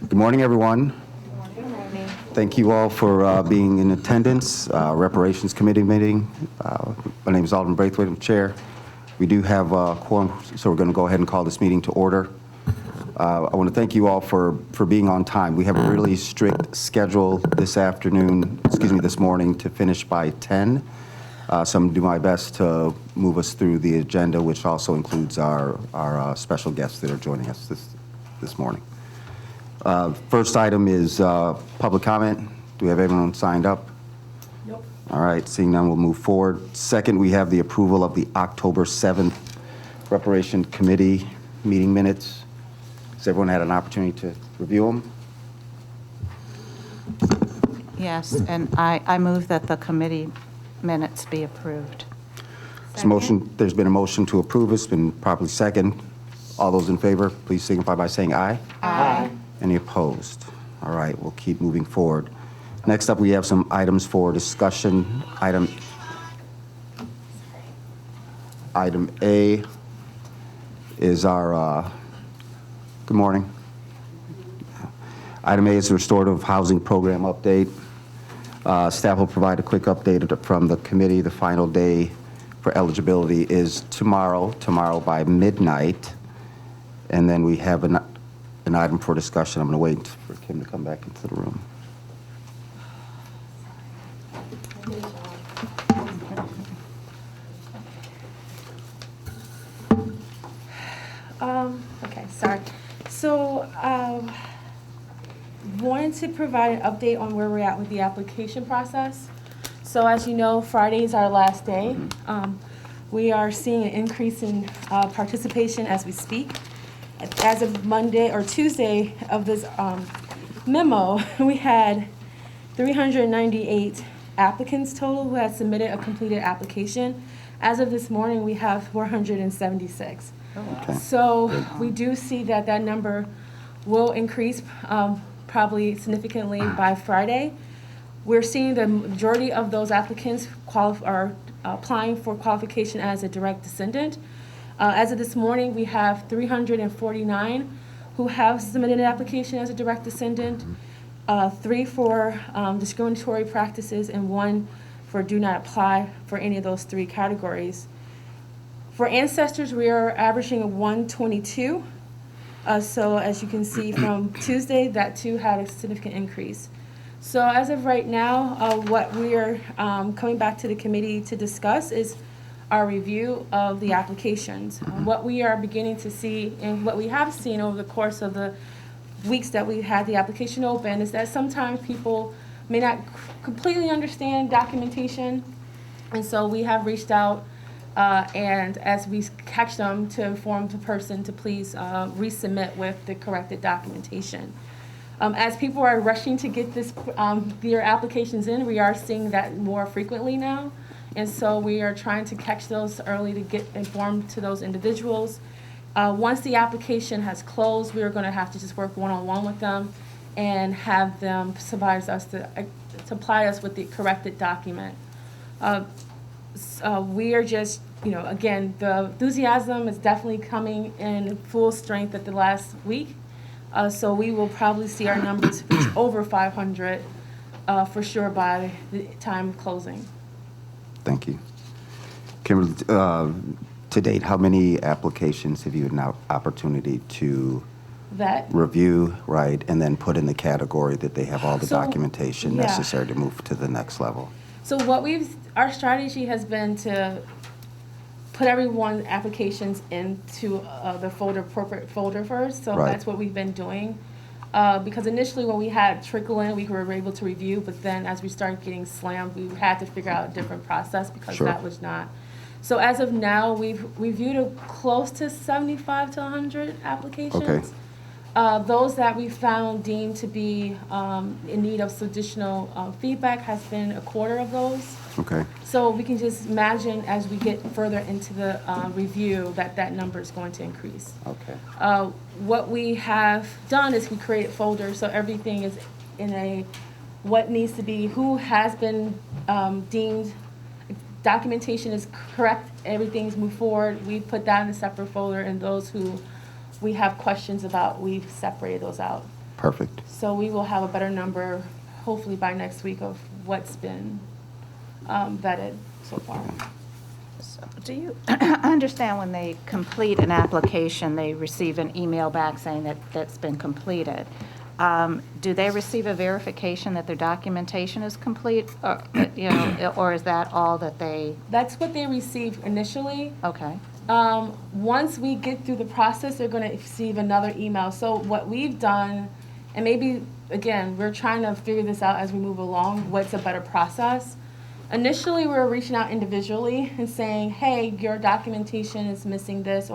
Good morning, everyone. Good morning. Thank you all for being in attendance. Reparations Committee meeting. My name is Alden Braithwaite, I'm Chair. We do have a quorum, so we're going to go ahead and call this meeting to order. I want to thank you all for being on time. We have a really strict schedule this morning to finish by 10. So I'm going to do my best to move us through the agenda, which also includes our special guests that are joining us this morning. First item is public comment. Do we have everyone signed up? Nope. All right, seeing none, we'll move forward. Second, we have the approval of the October 7th Reparation Committee meeting minutes. Has everyone had an opportunity to review them? Yes, and I move that the committee minutes be approved. There's been a motion to approve. It's been properly second. All those in favor, please signify by saying aye. Aye. Any opposed? All right, we'll keep moving forward. Next up, we have some items for discussion. Item A is our, good morning. Item A is the restorative housing program update. Staff will provide a quick update from the committee. The final day for eligibility is tomorrow by midnight. And then we have an item for discussion. I'm going to wait for Kim to come back into the room. Okay, sorry. So, wanted to provide an update on where we're at with the application process. So as you know, Friday is our last day. We are seeing an increase in participation as we speak. As of Monday or Tuesday of this memo, we had 398 applicants total who had submitted a completed application. As of this morning, we have 476. Okay. So we do see that that number will increase probably significantly by Friday. We're seeing the majority of those applicants are applying for qualification as a direct descendant. As of this morning, we have 349 who have submitted an application as a direct descendant, 3 for discriminatory practices, and 1 for do not apply for any of those 3 categories. For ancestors, we are averaging a 122. So as you can see from Tuesday, that too had a significant increase. So as of right now, what we are coming back to the committee to discuss is our review of the applications. What we are beginning to see and what we have seen over the course of the weeks that we've had the application open is that sometimes people may not completely understand documentation. And so we have reached out and as we catch them to inform the person to please resubmit with the corrected documentation. As people are rushing to get their applications in, we are seeing that more frequently now. And so we are trying to catch those early to get informed to those individuals. Once the application has closed, we are going to have to just work one-on-one with them and have them supply us with the corrected document. We are just, again, the enthusiasm is definitely coming in full strength at the last week. So we will probably see our numbers reach over 500 for sure by the time of closing. Thank you. Kimberly, to date, how many applications have you had an opportunity to review, right, and then put in the category that they have all the documentation necessary to move to the next level? So our strategy has been to put everyone's applications into the appropriate folder first. So that's what we've been doing. Because initially when we had trickle in, we were able to review, but then as we started getting slammed, we had to figure out a different process because that was not. So as of now, we've reviewed close to 75 to 100 applications. Okay. Those that we found deemed to be in need of some additional feedback has been a quarter of those. Okay. So we can just imagine as we get further into the review that number is going to increase. Okay. What we have done is we created folders so everything is in what needs to be, who has been deemed, documentation is correct, everything's moved forward. We put that in a separate folder, and those who we have questions about, we've separated those out. Perfect. So we will have a better number, hopefully by next week, of what's been vetted so far. So do you understand when they complete an application, they receive an email back saying that that's been completed? Do they receive a verification that their documentation is complete, or, or is that all that they, That's what they receive initially. okay, Once we get through the process, they're going to receive another email. So what we've done, and maybe, again, we're trying to figure this out as we move along, what's a better process. Initially, we were reaching out individually and saying, hey, your documentation is missing this,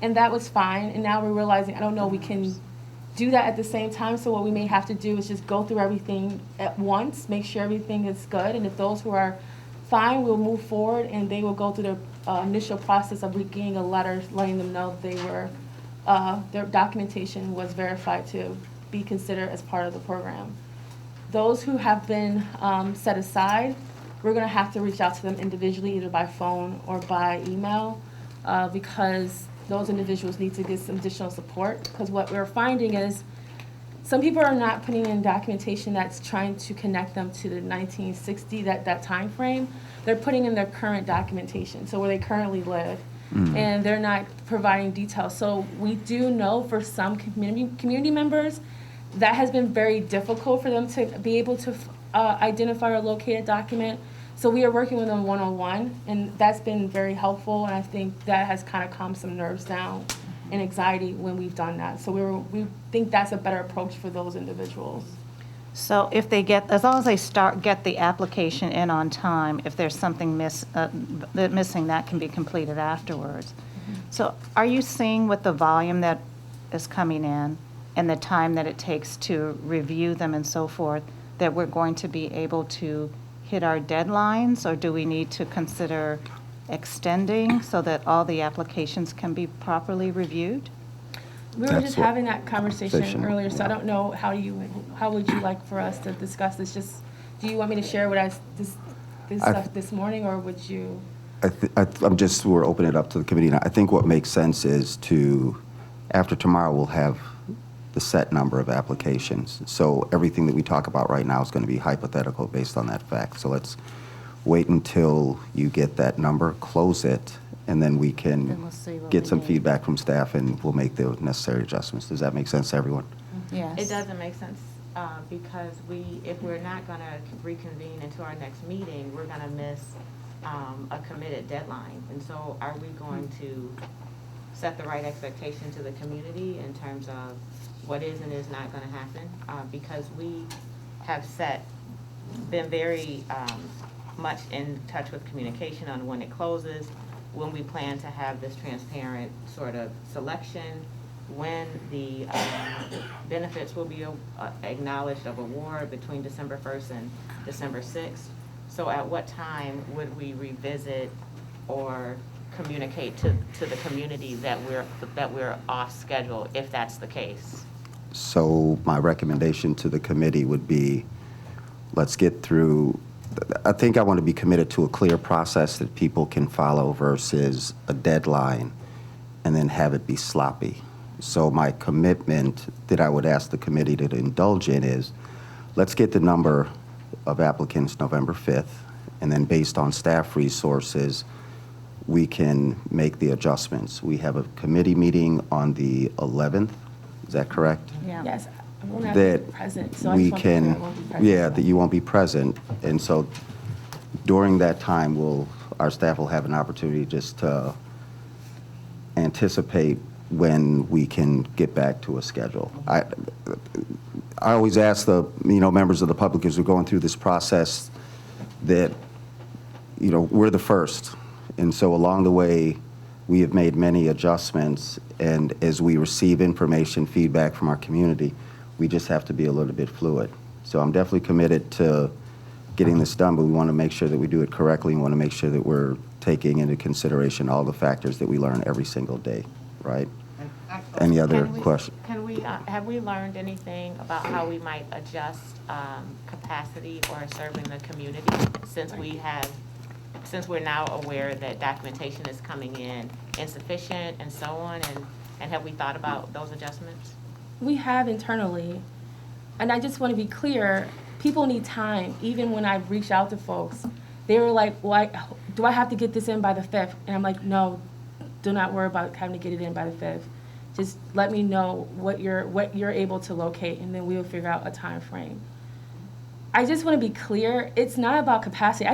and that was fine. And now we're realizing, I don't know, we can do that at the same time. So what we may have to do is just go through everything at once, make sure everything is good. And if those who are fine, we'll move forward, and they will go through their initial process of getting a letter letting them know they were, their documentation was verified to be considered as part of the program. Those who have been set aside, we're going to have to reach out to them individually, either by phone or by email, because those individuals need to get some additional support. Because what we're finding is some people are not putting in documentation that's trying to connect them to the 1960, that time frame. They're putting in their current documentation, so where they currently live, and they're not providing details. So we do know for some community members, that has been very difficult for them to be able to identify or locate a document. So we are working with them one-on-one, and that's been very helpful, and I think that has kind of calmed some nerves down and anxiety when we've done that. So we think that's a better approach for those individuals. so if they get, as long as they get the application in on time, if there's something missing, that can be completed afterwards. So are you seeing with the volume that is coming in and the time that it takes to review them and so forth, that we're going to be able to hit our deadlines, or do we need to consider extending so that all the applications can be properly reviewed? We were That's just what- having that conversation Conversation. earlier, so I don't know, how would you like for us to discuss this? Just, do you want me to share what this stuff this morning, or would you? We're opening it up to the committee now. I think what makes sense is after tomorrow, we'll have the set number of applications. So everything that we talk about right now is going to be hypothetical based on that fact. So let's wait until you get that number, close it, and then we Then can we'll see what get we some need. feedback from staff, and we'll make the necessary adjustments. Does that make sense to everyone? Yes. It doesn't make sense, because if we're not gonna reconvene into our next meeting, we're gonna miss a committed deadline. And so are we going to set the right expectation to the community in terms of what is and is not gonna happen? Because we have been very much in touch with communication on when it closes, when we plan to have this transparent sort of selection, when the benefits will be acknowledged of award between December 1st and December 6th. So at what time would we revisit or communicate to the community that we're off schedule, if that's the case? So my recommendation to the committee would be, let's get through, I think I want to be committed to a clear process that people can follow versus a deadline and then have it be sloppy. So my commitment that I would ask the committee to indulge in is, let's get the number of applicants November 5th, and then based on staff resources, we can make the adjustments. We have a committee meeting on the 11th, is that correct? Yeah. Yes, I won't have to be That present, so I we just want to be clear, I can, won't be present. yeah, that you won't be present. And so during that time, our staff will have an opportunity just to anticipate when we can get back to a schedule. I always ask the, members of the public as we're going through this process that, we're the first. And so along the way, we have made many adjustments, and as we receive information, feedback from our community, we just have to be a little bit fluid. So I'm definitely committed to getting this done, but we want to make sure that we do it correctly. We want to make sure that we're taking into consideration all the factors that we learn every single day, right? Any other questions? Have we learned anything about how we might adjust capacity or serving the community since we're now aware that documentation is coming in insufficient and so on, and have we thought about those adjustments? We have internally. And I just want to be clear, people need time. Even when I've reached out to folks, they were like, well, do I have to get this in by the 5th? And I'm like, no, do not worry about having to get it in by the 5th. Just let me know what you're able to locate, and then we will figure out a time frame. I just want to be clear, it's not about capacity.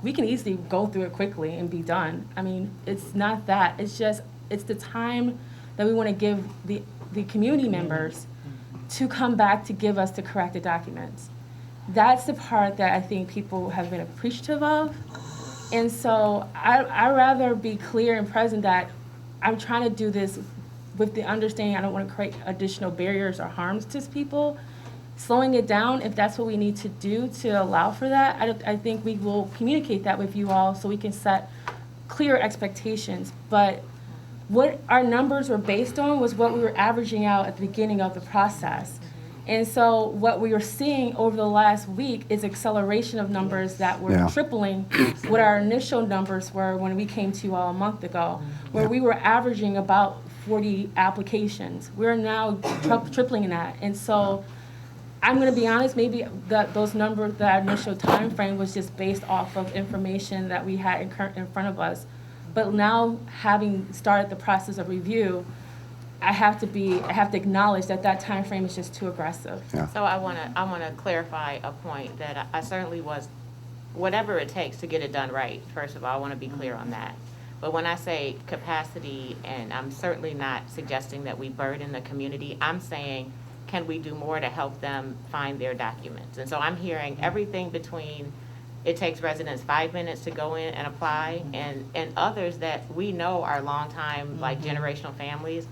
We can easily go through it quickly and be done. I mean, it's not that. It's the time that we want to give the community members to come back to give us the corrected documents. That's the part that I think people have been appreciative of. And so I rather be clear and present that I'm trying to do this with the understanding I don't want to create additional barriers or harms to people. Slowing it down, if that's what we need to do to allow for that, I think we will communicate that with you all so we can set clear expectations. But what our numbers were based on was what we were averaging out at the beginning of the process. And so what we were seeing over the last week is acceleration of numbers that were Yeah. tripling what our initial numbers were when we came to you all a month ago, where we were averaging about 40 applications. We're now tripling that. And so I'm going to be honest, maybe those numbers, that initial time frame was just based off of information that we had in front of us. But now, having started the process of review, I have to acknowledge that time frame is just too aggressive. Yeah. So I want to clarify a point that I certainly was, whatever it takes to get it done right, first of all, I want to be clear on that. But when I say capacity, and I'm certainly not suggesting that we burden the community, I'm saying, can we do more to help them find their documents? And so I'm hearing everything between it takes residents 5 minutes to go in and apply, and others that we know are longtime, like generational families,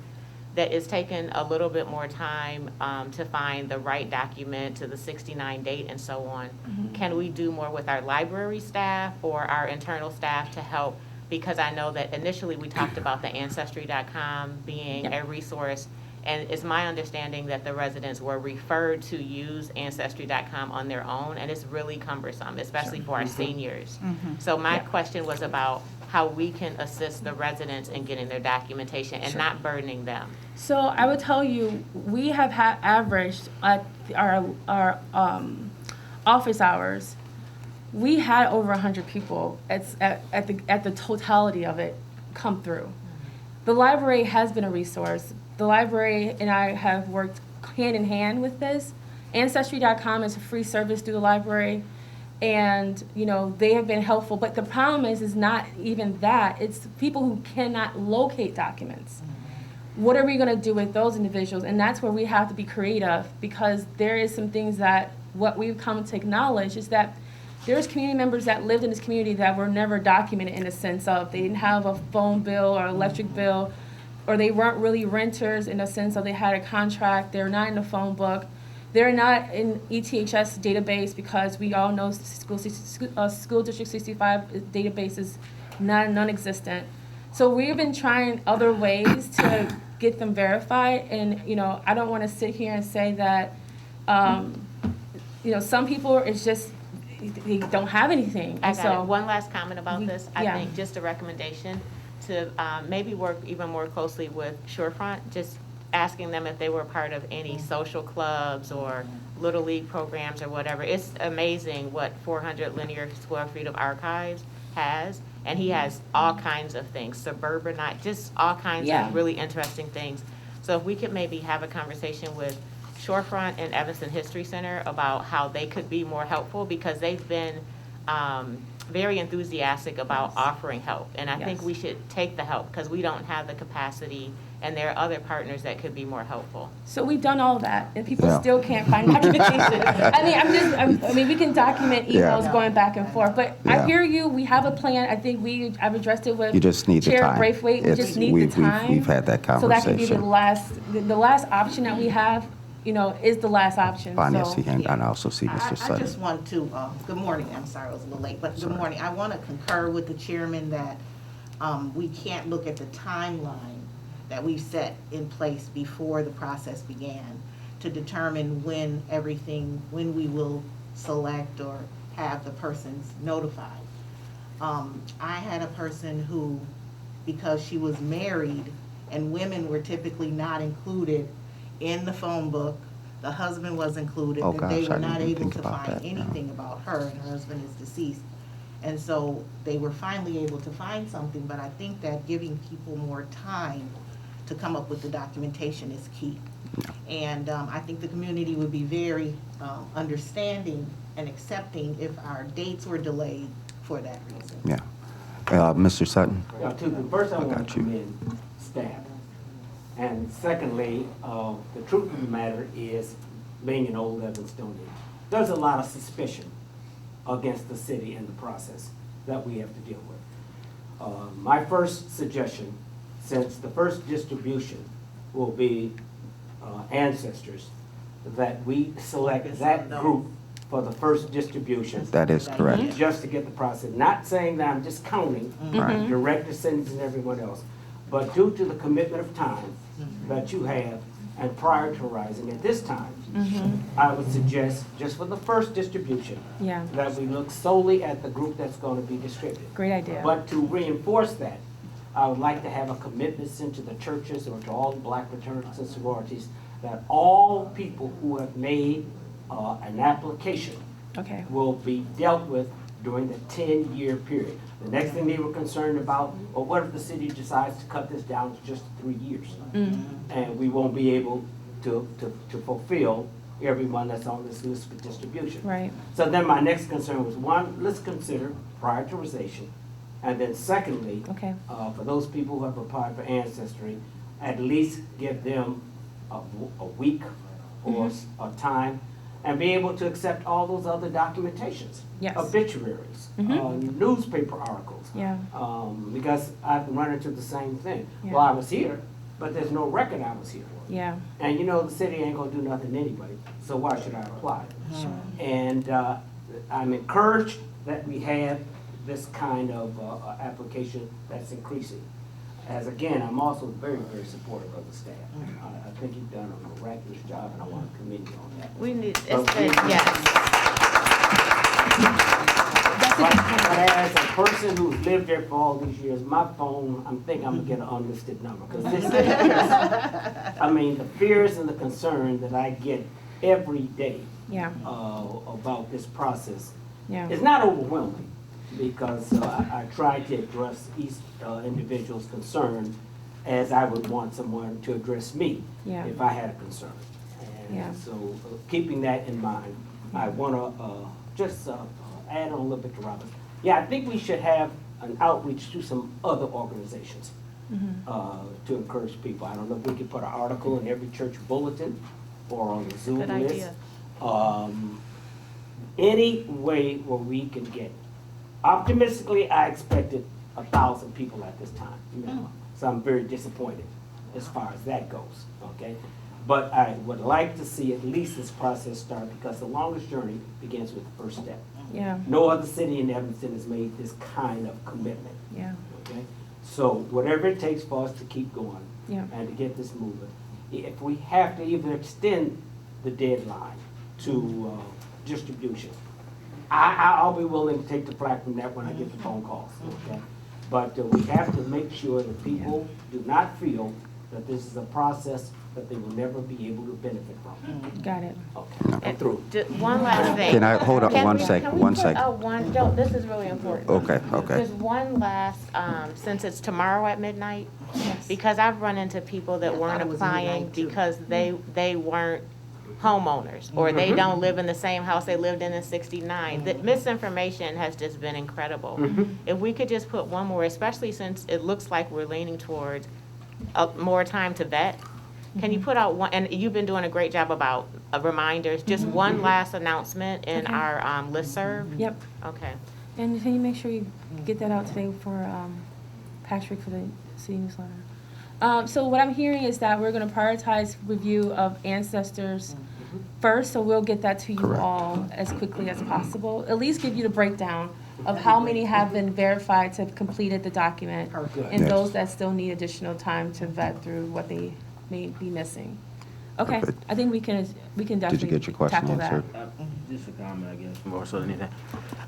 that it's taken a little bit more time to find the right document to the 69 date and so on. Can we do more with our library staff or our internal staff to help? Because I know that initially we talked about the Ancestry.com being a resource, and it's my understanding that the residents were referred to use Ancestry.com on their own, and it's really cumbersome, especially for our seniors. So my question was about how we can assist the residents in getting their documentation and not burdening them. So I would tell you, we have averaged at our office hours, we had over 100 people at the totality of it come through. The library has been a resource. The library and I have worked hand in hand with this. Ancestry.com is a free service through the library, and they have been helpful. But the problem is not even that. It's people who cannot locate documents. What are we going to do with those individuals? And that's where we have to be creative, because there is some things that what we've come to acknowledge is that there's community members that lived in this community that were never documented in the sense of they didn't have a phone bill or electric bill, or they weren't really renters in the sense of they had a contract. They're not in the phone book. They're not in ETHS database, because we all know School District 65 database is non-existent. So we've been trying other ways to get them verified, and I don't want to sit here and say that some people it's just they don't have anything. I And got so it. One last comment about this. I yeah. think just a recommendation to maybe work even more closely with Shorefront, just asking them if they were part of any social clubs or Little League programs or whatever. It's amazing what 400 linear square feet of archives has, and he has all kinds of things, suburbanite, just all kinds of really interesting things. So if we could maybe have a conversation with Shorefront and Evanston History Center about how they could be more helpful, because they've been very enthusiastic about offering help. And I think we should take the help, because we don't have the capacity, and there are other partners that could be more helpful. So we've done all that, and people still can't find documentation. I mean, we can document emails going back and forth, but I hear you. We have a plan. I think I've addressed it with You just need the Chair time. Braithwaite. We just need the time. We've had that So that could be conversation. the last option that we have, is the last option. Finance, So, and I also see Mr. I Sutton. just want to, good morning, I'm sorry I was a little late, but good morning. I want to concur with the chairman that we can't look at the timeline that we've set in place before the process began to determine when we will select or have the persons notified. I had a person who, because she was married and women were typically not included in the phone book. The husband was included, Oh, and they gosh, were I didn't not even able think to about find that, yeah. anything about her, and her husband is deceased. And so they were finally able to find something, but I think that giving people more time to come up with the documentation is key. And I think the community would be very understanding and accepting if our dates were delayed for that reason. Yeah. Mr. Sutton? First, I want got to you. commend staff. And secondly, the truth of the matter is, being an old Evanstonian, there's a lot of suspicion against the city and the process that we have to deal with. My first suggestion, since the first distribution will be ancestors, that we select that group for the first distribution. That is correct. Just to get the process. Not saying that I'm discounting Right. direct descendants and everyone else, but due to the commitment of time that you have and prioritizing at this time, I would suggest, just for the first distribution, Yeah, that we look solely at the group that's going to be distributed. great idea. But to reinforce that, I would like to have a commitment sent to the churches or to all the black fraternities and sororities that all people who have made an application Okay, will be dealt with during the 10-year period. The next thing they were concerned about, well, what if the city decides to cut this down to just 3 years? And we won't be able to fulfill everyone that's on this list for distribution. right, So then my next concern was, one, let's consider prioritization. And then secondly, okay, for those people who have applied for ancestry, at least give them a week or a time and be able to accept all those other documentations. Yes. Obituaries, newspaper articles. yeah, Because I've run into the same thing. Yeah. Well, I was here, but there's no record I was here. yeah, And you know, the city ain't gonna do nothing anyway, so why should I apply? sure, And I'm encouraged that we have this kind of application that's increasing. As again, I'm also very, very supportive of the staff. I think you've done a miraculous job, and I want to commend you on that. We need, But it's we- been, yes. But as a person who's lived there for all these years, my phone, I'm thinking I'm gonna get an unlisted number, because this is, I mean, the fears and the concern that I get every day yeah, about this process yeah, is not overwhelming, because I try to address each individual's concern as I would want someone to address me Yeah. if I had a concern. Yeah. And so, keeping that in mind, I want to just add on a little bit to Robert. Yeah, I think we should have an outreach to some other organizations to encourage people. I don't know if we could put an article in every church bulletin or on the Zoom Good list. idea. Any way where we can get, optimistically, I expected 1,000 people at this time. So I'm very disappointed as far as that goes, okay? But I would like to see at least this process start, because the longest journey begins with the first step. yeah, No other city in Evanston has made this kind of commitment, yeah, okay? So whatever it takes for us to keep going yeah, and to get this moving, if we have to even extend the deadline to distribution, I'll be willing to take the flak from that when I get the phone calls, okay? But we have to make sure that people do not feel that this is a process that they will never be able to benefit from. got it. Okay, I'm through. One last thing. Can I, hold up Can one we- second, can we one put second. out one, don't, this is really important. Okay, okay. Just one last, since it's tomorrow at midnight, because I've run into people that I weren't thought it was applying midnight, too. because they weren't homeowners, or they don't live in the same house they lived in 69. The misinformation has just been incredible. If we could just put one more, especially since it looks like we're leaning towards more time to vet, can you put out one, and you've been doing a great job about reminders, just one last announcement in Okay. our listserv? Yep. Okay. And can you make sure you get that out today for Patrick for the city newsletter? So what I'm hearing is that we're going to prioritize review of ancestors first, so we'll get that to you Correct. all as quickly as possible. At least give you the breakdown of how many have been verified to have completed the document, Perfect. and Yes. those that still need additional time to vet through what they may be missing. Okay, Perfect. I think we can definitely Did you get your question tackle that. answered? Just a comment, I guess, more so than anything.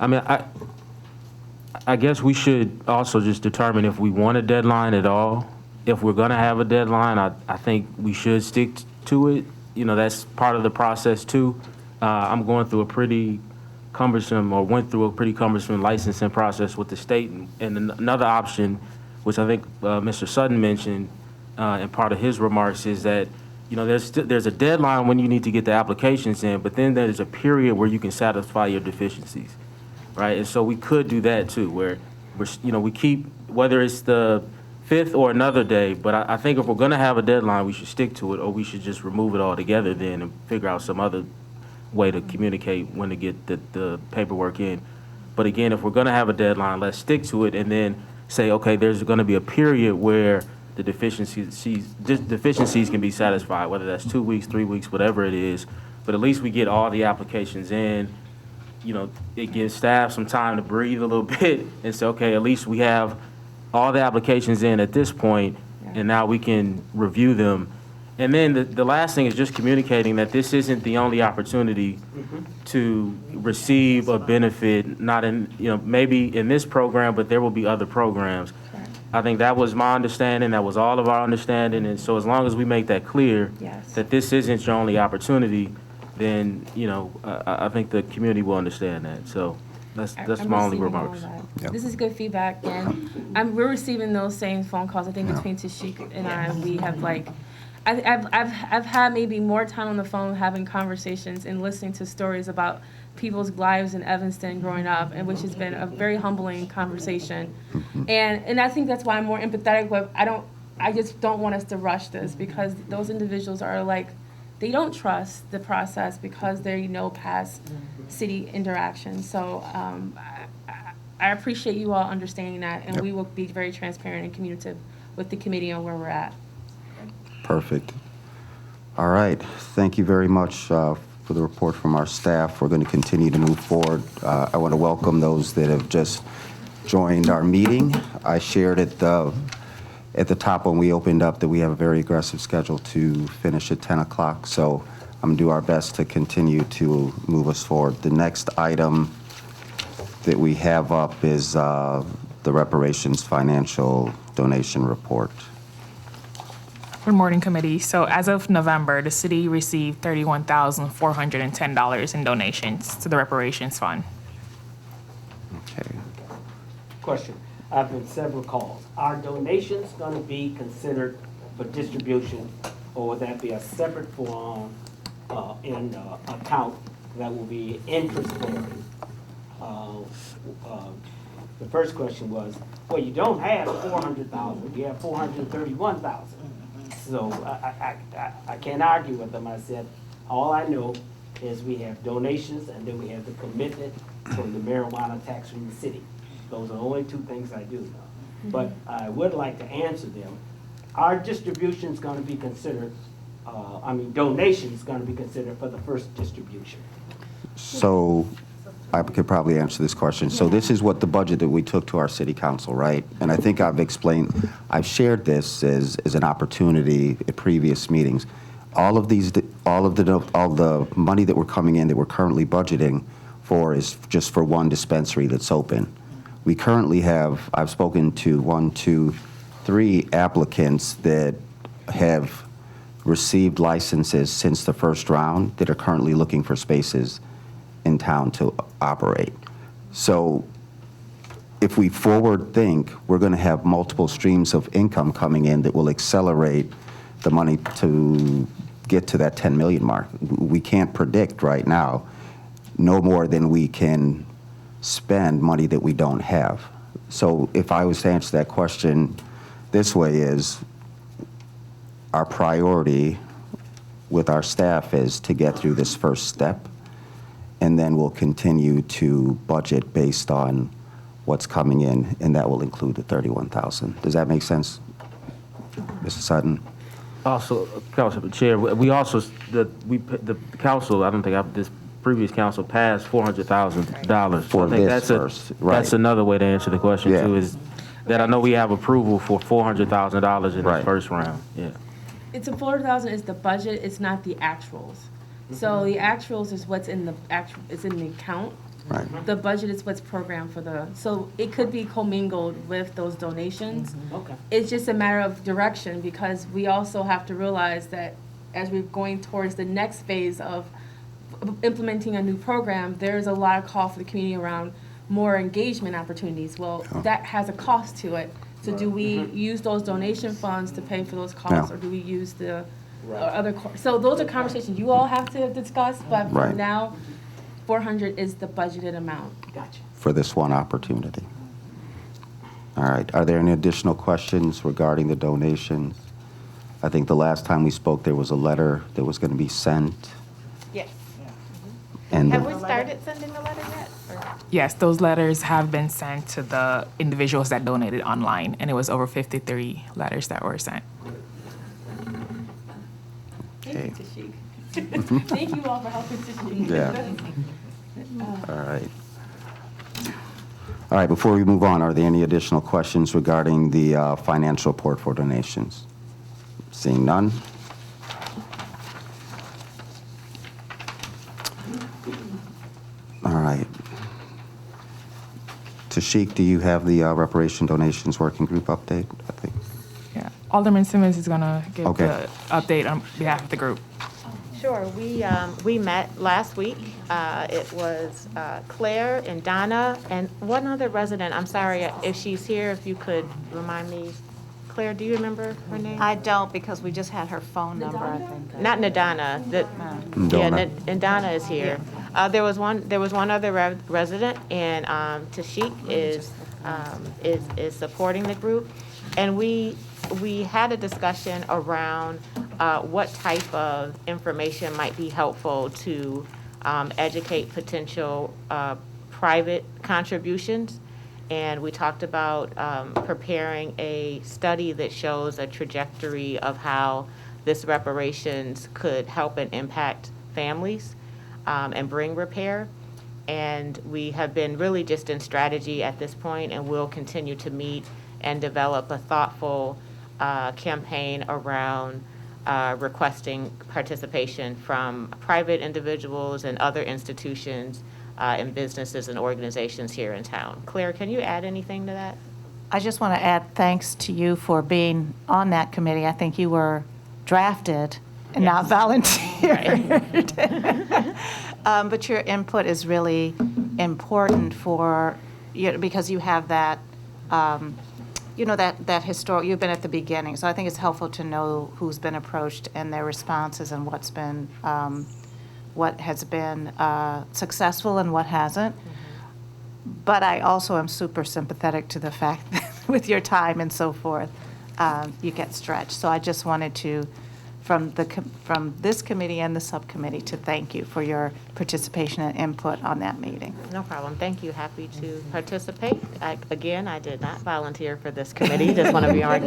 I mean, I guess we should also just determine if we want a deadline at all. If we're gonna have a deadline, I think we should stick to it. You know, that's part of the process too. I'm going through a pretty cumbersome, or went through a pretty cumbersome licensing process with the state. And another option, which I think Mr. Sutton mentioned in part of his remarks, is that, you know, there's a deadline when you need to get the applications in, but then there's a period where you can satisfy your deficiencies, right? And so we could do that too, where we keep, whether it's the 5th or another day, but I think if we're gonna have a deadline, we should stick to it, or we should just remove it altogether then and figure out some other way to communicate when to get the paperwork in. But again, if we're gonna have a deadline, let's stick to it and then say, okay, there's gonna be a period where the deficiencies can be satisfied, whether that's 2 weeks, 3 weeks, whatever it is. But at least we get all the applications in. You know, it gives staff some time to breathe a little bit and say, okay, at least we have all the applications in at this point, and now we can review them. And then the last thing is just communicating that this isn't the only opportunity to receive a benefit, not in, maybe in this program, but there will be other programs. I think that was my understanding, that was all of our understanding, and so as long as we make that clear, Yes. that this isn't your only opportunity, then, I think the community will understand that, so that's I'm my only receiving all remarks. that. Yep. This is good feedback, and we're receiving those same phone calls. I think between Tashik and I, we have I've had maybe more time on the phone having conversations and listening to stories about people's lives in Evanston growing up, and which has been a very humbling conversation. And I think that's why I'm more empathetic, but I just don't want us to rush this, because those individuals are they don't trust the process because they know past city interactions. So I appreciate you all understanding that, and we will be very transparent and communicative with the committee on where we're at. Perfect. All right. Thank you very much for the report from our staff. We're going to continue to move forward. I want to welcome those that have just joined our meeting. I shared at the top when we opened up that we have a very aggressive schedule to finish at 10 o'clock. So I'm going to do our best to continue to move us forward. The next item that we have up is the Reparations Financial Donation Report. Good morning, committee. So as of November, the city received $31,410 in donations to the Reparations Fund. Okay. Question. I've been several calls. Are donations going to be considered for distribution, or would that be a separate form in account that will be interest bearing? The first question was, well, you don't have 400,000, you have 431,000. So I can't argue with them. I said, all I know is we have donations and then we have the commitment from the marijuana tax from the city. Those are the only two things I do know. But I would like to answer them. Are distributions going to be considered, donations going to be considered for the first distribution? So I could probably answer this question. So this is what the budget that we took to our city council, right? And I think I've shared this as an opportunity at previous meetings. All the money that we're coming in that we're currently budgeting for is just for one dispensary that's open. We currently have, I've spoken to 3 applicants that have received licenses since the first round that are currently looking for spaces in town to operate. So if we forward think, we're going to have multiple streams of income coming in that will accelerate the money to get to that 10 million mark. We can't predict right now, no more than we can spend money that we don't have. So if I was to answer that question this way is, our priority with our staff is to get through this first step, and then we'll continue to budget based on what's coming in, and that will include the 31,000. Does that make sense, Mr. Sutton? Also, Council Chair, we also, the council, I don't think this previous council passed $400,000. For I think this first, right. That's another way to answer the question Yeah. too, is that I know we have approval for $400,000 in Right. the first round, yeah. It's a 400,000 is the budget, it's not the actuals. So the actuals is what's in the it's in the account. Right. The budget is what's programmed for so it could be commingled with those donations. Okay. It's just a matter of direction, because we also have to realize that as we're going towards the next phase of implementing a new program, there's a lot of call for the community around more engagement opportunities. Well, that has a cost to it. So do we use those donation funds to pay for those costs, Yeah. or do we use the other? So those are conversations you all have to discuss, but for Right. now, 400 is the budgeted amount. Gotcha. For this one opportunity. All right, are there any additional questions regarding the donations? I think the last time we spoke, there was a letter that was going to be sent, Yes. and Have we started sending the letter yet? Or- Yes, those letters have been sent to the individuals that donated online, and it was over 53 letters that were sent. okay, Thank you all for helping Tashik. Yeah. All right. All right, before we move on, are there any additional questions regarding the financial report for donations? Seeing none? All right. Tashik, do you have the Reparation Donations Working Group update, I think? Yeah. Alderman Simmons is gonna give Okay. the update on behalf of the group. Sure, we met last week. It was Claire and Donna and one other resident. I'm sorry if she's here, if you could remind me. Claire, do you remember her name? I don't, because we just had her phone number, I think. Not Nadana. Yeah, Donna. Nadana is here. There was one other resident, and Tashik is supporting the group. And we had a discussion around what type of information might be helpful to educate potential private contributions. And we talked about preparing a study that shows a trajectory of how this reparations could help and impact families and bring repair. And we have been really just in strategy at this point, and we'll continue to meet and develop a thoughtful campaign around requesting participation from private individuals and other institutions and businesses and organizations here in town. Claire, can you add anything to that? I just want to add thanks to you for being on that committee. I think you were drafted and not volunteered. But your input is really important for, because you have that, that historic, you've been at the beginning. So I think it's helpful to know who's been approached and their responses and what has been successful and what hasn't. But I also am super sympathetic to the fact that with your time and so forth, you get stretched. So I just wanted to, from this committee and the subcommittee, to thank you for your participation and input on that meeting. No problem. Thank you. Happy to participate. Again, I did not volunteer for this committee. Just want to be on.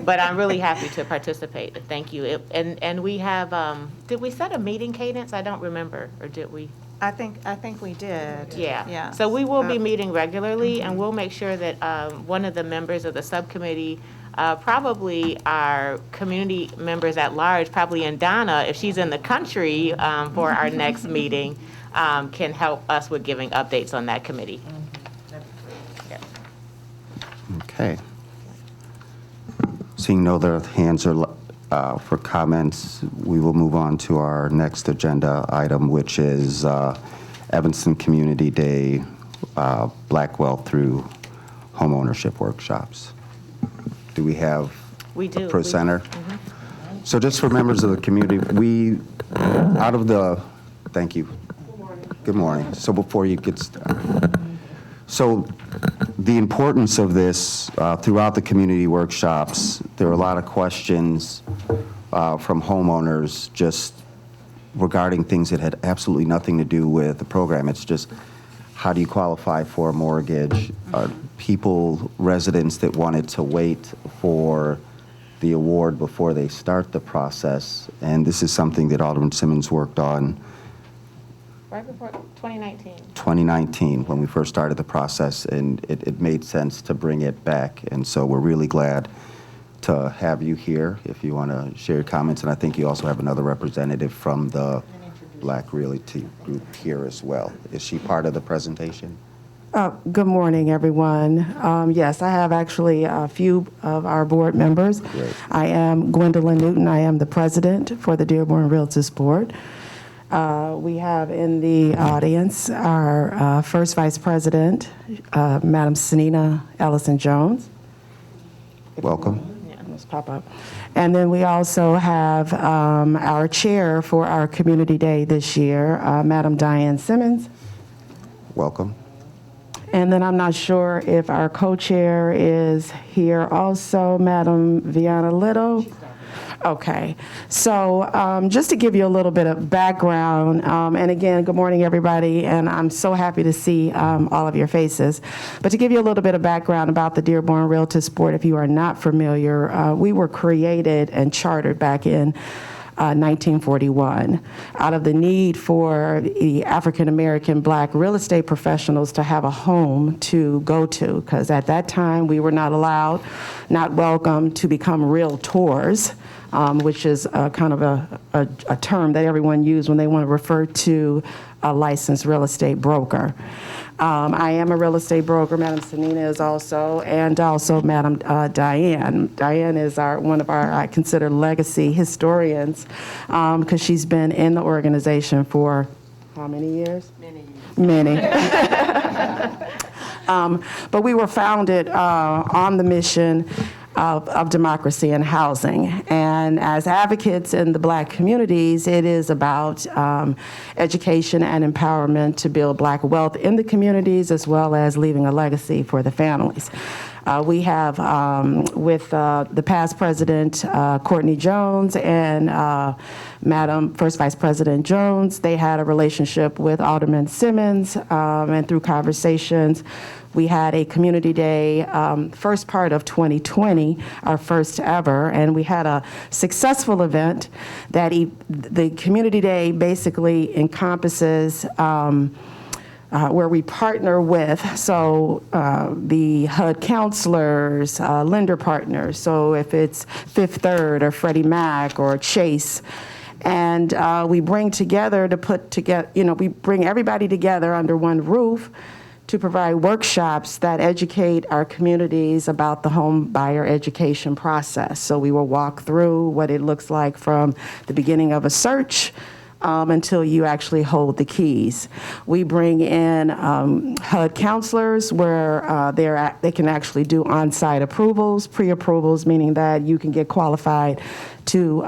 But I'm really happy to participate. Thank you. And we have, did we set a meeting cadence? I don't remember, or did we? I think we did. Yeah. So we will be meeting regularly, and we'll make sure that one of the members of the subcommittee, probably our community members at large, probably in Donna, if she's in the country for our next meeting, can help us with giving updates on that committee. Okay. Seeing no other hands are for comments, we will move on to our next agenda item, which is Evanston Community Day Black Wealth through Homeownership Workshops. Do we have We do. a presenter? So just for members of the community, thank you. Good morning. So before you get started, so the importance of this throughout the community workshops, there are a lot of questions from homeowners just regarding things that had absolutely nothing to do with the program. It's just, how do you qualify for a mortgage? Residents that wanted to wait for the award before they start the process. And this is something that Alderman Simmons worked on Right before 2019. 2019 when we first started the process, and it made sense to bring it back. And so we're really glad to have you here if you want to share your comments. And I think you also have another representative from the Black Realty Group here as well. Is she part of the presentation? Good morning, everyone. Yes, I have actually a few of our board members. Great. I am Gwendolyn Newton. I am the president for the Dearborn Realtors Board. We have in the audience our first vice president, Madam Sanina Ellison-Jones. Welcome. Let's pop up. And then we also have our chair for our Community Day this year, Madam Diane Simmons. Welcome. And then I'm not sure if our co-chair is here also, Madam Viana Little. Okay, so just to give you a little bit of background, and again, good morning, everybody, and I'm so happy to see all of your faces. But to give you a little bit of background about the Dearborn Realtors Board, if you are not familiar, we were created and chartered back in 1941 out of the need for the African American Black real estate professionals to have a home to go to, because at that time we were not allowed, not welcome to become realtors, which is kind of a term that everyone used when they want to refer to a licensed real estate broker. I am a real estate broker. Madam Sanina is also, and also Madam Diane. Diane is one of our, I consider, legacy historians, because she's been in the organization for how many years? Many years. Many. But we were founded on the mission of democracy and housing. And as advocates in the Black communities, it is about education and empowerment to build Black wealth in the communities, as well as leaving a legacy for the families. We have, with the past president, Courtney Jones, and Madam First Vice President Jones, they had a relationship with Alderman Simmons, and through conversations, we had a community day, first part of 2020, our first ever, and we had a successful event that the community day basically encompasses where we partner with, the HUD counselors, lender partners, so if it's Fifth Third or Freddie Mac or Chase, and we bring together to put together, we bring everybody together under one roof to provide workshops that educate our communities about the home buyer education process. So we will walk through what it looks like from the beginning of a search until you actually hold the keys. We bring in HUD counselors where they can actually do on-site approvals, pre-approvals, meaning that you can get qualified to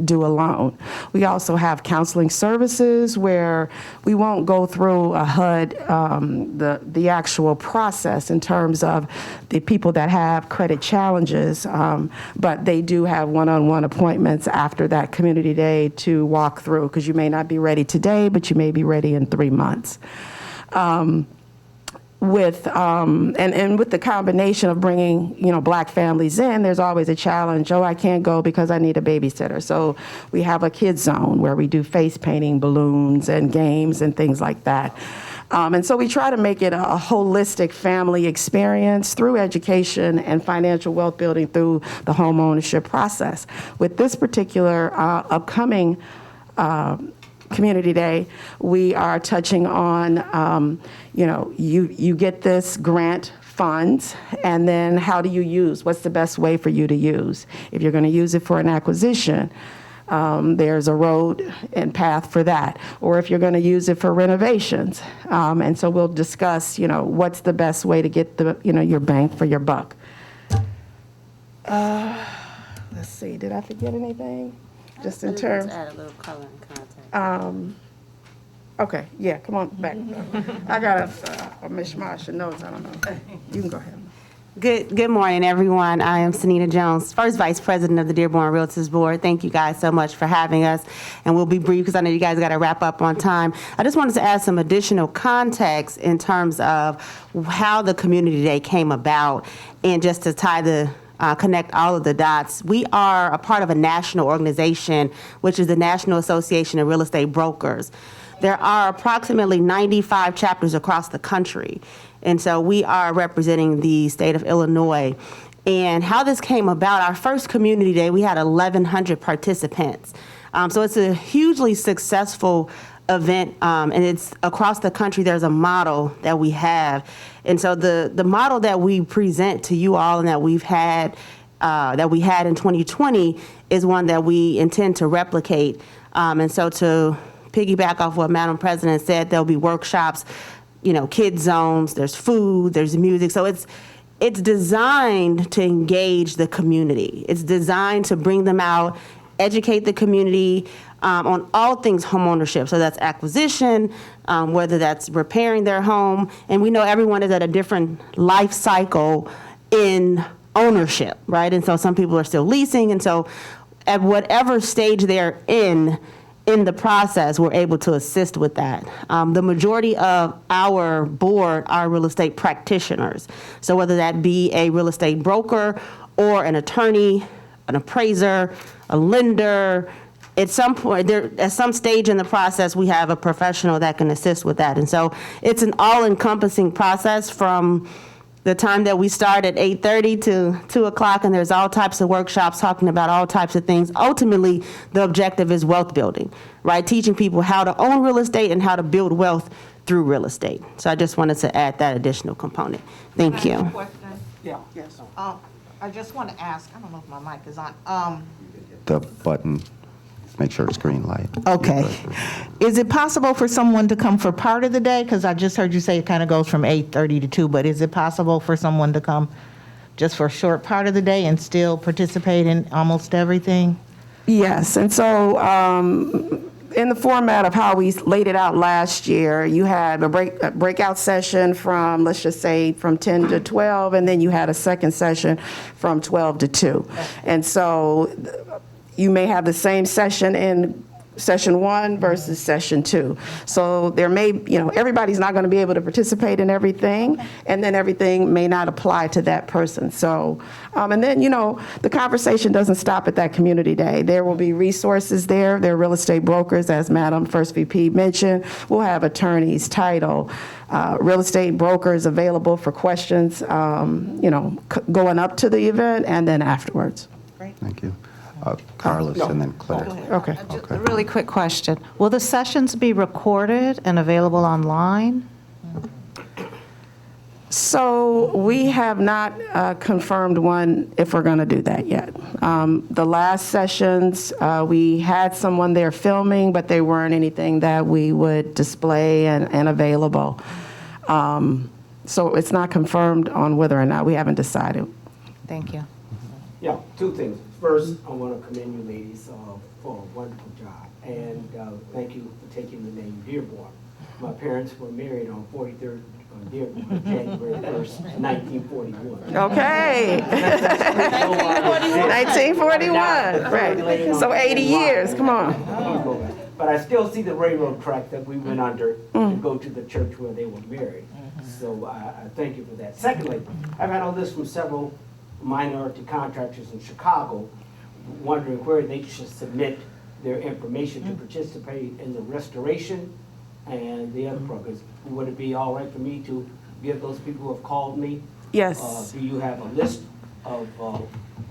do a loan. We also have counseling services where we won't go through a HUD, the actual process in terms of the people that have credit challenges, but they do have one-on-one appointments after that community day to walk through, because you may not be ready today, but you may be ready in 3 months. With the combination of bringing Black families in, there's always a challenge. Oh, I can't go because I need a babysitter. So we have a kids zone where we do face painting, balloons, and games and things like that. And so we try to make it a holistic family experience through education and financial wealth building through the home ownership process. With this particular upcoming Community Day, we are touching on, you get this grant funds, and then how do you use? What's the best way for you to use? If you're going to use it for an acquisition, there's a road and path for that. Or if you're going to use it for renovations. And so we'll discuss, what's the best way to get your bang for your buck. Let's see, did I forget anything? Just in terms. Add a little color and context. Okay, yeah, come on back. I got a mishmash of notes, I don't know. You can go ahead. Good morning, everyone. I am Sanina Jones, First Vice President of the Dearborn Realtors Board. Thank you guys so much for having us. And we'll be brief because I know you guys got to wrap up on time. I just wanted to add some additional context in terms of how the Community Day came about, and just to connect all of the dots. We are a part of a national organization, which is the National Association of Real Estate Brokers. There are approximately 95 chapters across the country. And so we are representing the state of Illinois. And how this came about, our first Community Day, we had 1,100 participants. So it's a hugely successful event, and it's across the country. There's a model that we have, and so the model that we present to you all and that we had in 2020 is one that we intend to replicate. And so to piggyback off what Madam President said, there'll be workshops, kid zones, there's food, there's music. So it's designed to engage the community. It's designed to bring them out, educate the community on all things homeownership. So that's acquisition, whether that's repairing their home. And we know everyone is at a different life cycle in ownership, right? And so some people are still leasing. And so at whatever stage they're in the process, we're able to assist with that. The majority of our board are real estate practitioners. So whether that be a real estate broker or an attorney, an appraiser, a lender, at some point, at some stage in the process, we have a professional that can assist with that. And so it's an all-encompassing process from the time that we start at 8:30 to 2 o'clock, and there's all types of workshops talking about all types of things. Ultimately, the objective is wealth building, right? Teaching people how to own real estate and how to build wealth through real estate. So I just wanted to add that additional component. Thank you. Yeah. Yes. I just want to ask, I don't know if my mic is on. The button, make sure it's green light. Okay. Is it possible for someone to come for part of the day? Because I just heard you say it kind of goes from 8:30 to 2, but is it possible for someone to come just for a short part of the day and still participate in almost everything? Yes, and so in the format of how we laid it out last year, you had a breakout session from, let's just say, from 10 to 12, and then you had a second session from 12 to 2. And so you may have the same session in session 1 versus session 2. So there may, everybody's not going to be able to participate in everything, and then everything may not apply to that person. So, and then, the conversation doesn't stop at that community day. There will be resources there. There are real estate brokers, as Madam First VP mentioned. We'll have attorneys, title, real estate brokers available for questions, going up to the event and then afterwards. Thank you. Carlos and then Claire. Okay. Just a really quick question. Will the sessions be recorded and available online? So we have not confirmed one if we're going to do that yet. The last sessions, we had someone there filming, but they weren't anything that we would display and available. So it's not confirmed on whether or not. We haven't decided. Thank you. Yeah, two things. First, I want to commend you ladies for a wonderful job, and thank you for taking the name Dearborn. My parents were married on 43rd on Dearborn, January 1st, 1941. Okay. 1941, right. So 80 years, come on. But I still see the railroad track that we went under to go to the church where they were married. So I thank you for that. Secondly, I've had all this from several minority contractors in Chicago wondering where they should submit their information to participate in the restoration and the other programs. Would it be all right for me to give those people who have called me? Yes. Do you have a list of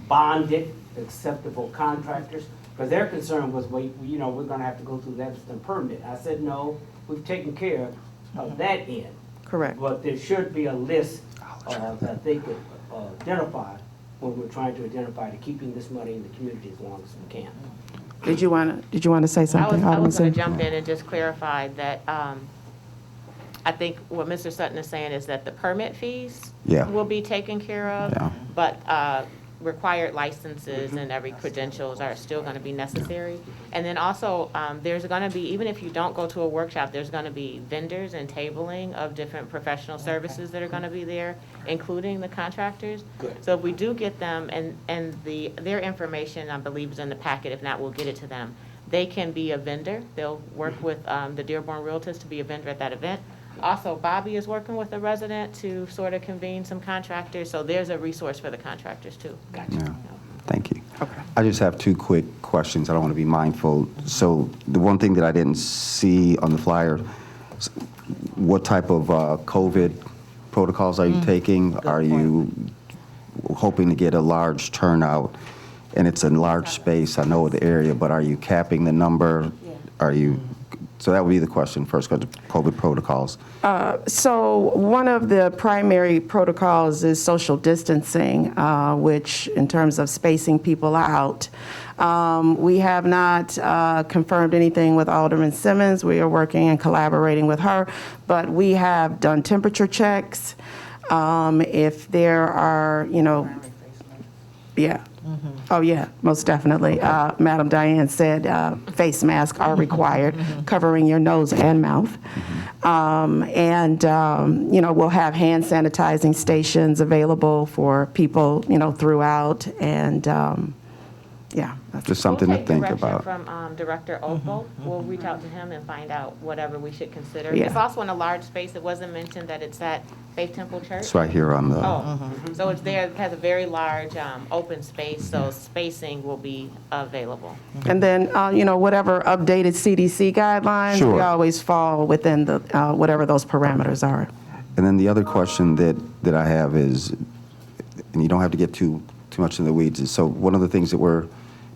bonded, acceptable contractors? Because their concern was, we're going to have to go through that permit. I said, no, we've taken care of that end. Correct. But there should be a list that they could identify when we're trying to identify to keeping this money in the community as long as we can. Did you want to say something? I was going Alderman to jump in and just clarify that I think what Mr. Sutton is saying is that the permit fees will be taken care of, Yeah. but required licenses and every credentials are still going to be necessary. And then also, there's going to be, even if you don't go to a workshop, there's going to be vendors and tabling of different professional services that are going to be there, including the contractors. Good. So if we do get them, and their information, I believe, is in the packet. If not, we'll get it to them. They can be a vendor. They'll work with the Dearborn Realtors to be a vendor at that event. Also, Bobby is working with a resident to sort of convene some contractors, so there's a resource for the contractors too. Yeah. Thank you. I just have two quick questions. I don't want to be mindful. So the one thing that I didn't see on the flyer, what type of COVID protocols are you taking? Are you hoping to get a large turnout? And it's a large space, I know the area, but are you capping the number? Are you So that would be the question first, because of COVID protocols. So one of the primary protocols is social distancing, which in terms of spacing people out. We have not confirmed anything with Alderman Simmons. We are working and collaborating with her, but we have done temperature checks. If there are, yeah. Oh, yeah, most definitely. Madam Diane said face masks are required, covering your nose and mouth. We'll have hand sanitizing stations available for people, throughout. And, yeah. Just something to think about. We'll take direction from Director Opal. We'll reach out to him and find out whatever we should consider. Yeah. It's also in a large space. It wasn't mentioned that it's at Faith Temple Church. It's right here on the, So it's there, it has a very large open space, so spacing will be available. And then, whatever updated CDC guidelines, we Sure. always fall within the, whatever those parameters are. and then the other question that I have is, and you don't have to get too much in the weeds, is so one of the things that we're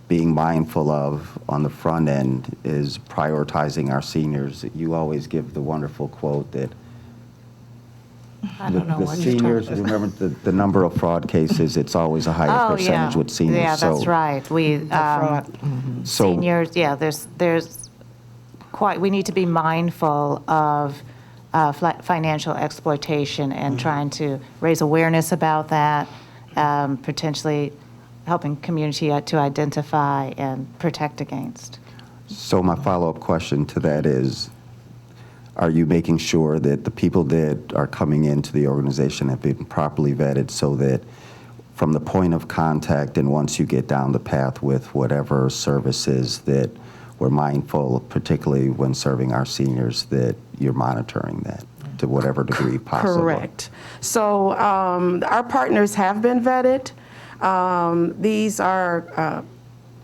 being mindful of on the front end is prioritizing our seniors. You always give the wonderful quote that I don't know the what you're seniors, talking remember the number of fraud cases, it's always a higher Oh, percentage with seniors. Yeah, that's So- right. We, So, seniors, yeah, there's quite, we need to be mindful of financial exploitation and trying to raise awareness about that, potentially helping community to identify and protect against. so my follow-up question to that is, are you making sure that the people that are coming into the organization have been properly vetted so that from the point of contact and once you get down the path with whatever services that we're mindful, particularly when serving our seniors, that you're monitoring that to whatever degree possible? Correct. So our partners have been vetted. These are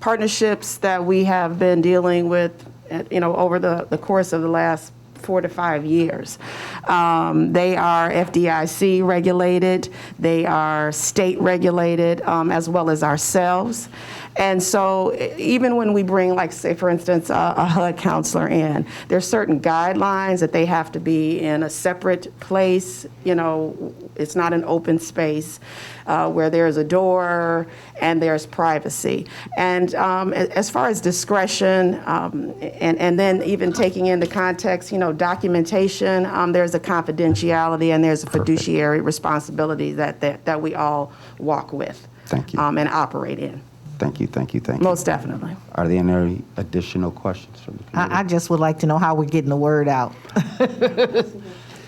partnerships that we have been dealing with, over the course of the last 4 to 5 years. They are FDIC regulated, they are state regulated, as well as ourselves. And so even when we bring, like, say, for instance, a HUD counselor in, there's certain guidelines that they have to be in a separate place. It's not an open space where there's a door and there's privacy. And as far as discretion, and then even taking into context, documentation, there's a confidentiality and there's a fiduciary responsibility that we all walk with. Thank you. And operate in. Thank you. Most definitely. Are there any additional questions from the committee? I just would like to know how we're getting the word out.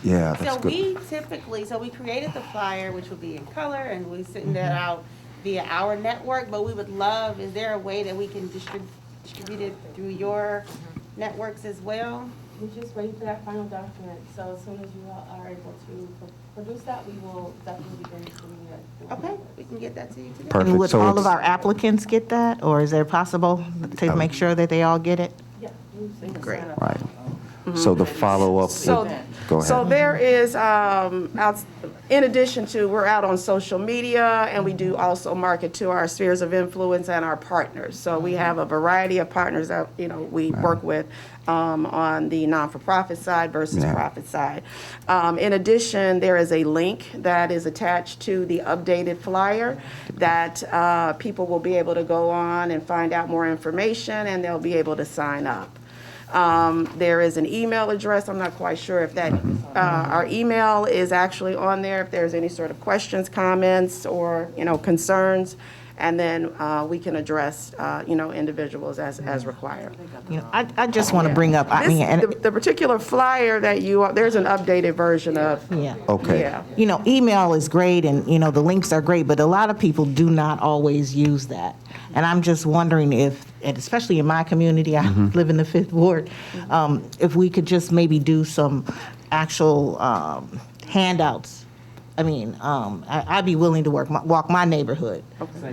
Yeah, that's So good. we typically, we created the flyer, which will be in color, and we send that out via our network, but we would love, is there a way that we can distribute it through your networks as well? We're just waiting for that final document, so as soon as you are able to produce that, we will definitely begin distributing it. Okay, we can get that to you today. And Perfect. would So all of it's- our applicants get that, or is it possible to make sure that they all get it? Yeah. we can Great. sign up. Right. So the follow-up, So- go So ahead. there is, in addition to, we're out on social media, and we do also market to our spheres of influence and our partners. So we have a variety of partners that, we work with on the non-for-profit side versus Yeah. profit side. In addition, there is a link that is attached to the updated flyer that people will be able to go on and find out more information, and they'll be able to sign up. There is an email address. I'm not quite sure if that, our email is actually on there, if there's any sort of questions, comments, or, concerns. And then we can address, individuals as required. I just want to bring up, The particular flyer that there's an updated version of. yeah. Okay. Yeah. Email is great and, the links are great, but a lot of people do not always use that. And I'm just wondering if, and especially in my community, I live in the 5th Ward, if we could just maybe do some actual handouts. I'd be willing to walk my neighborhood.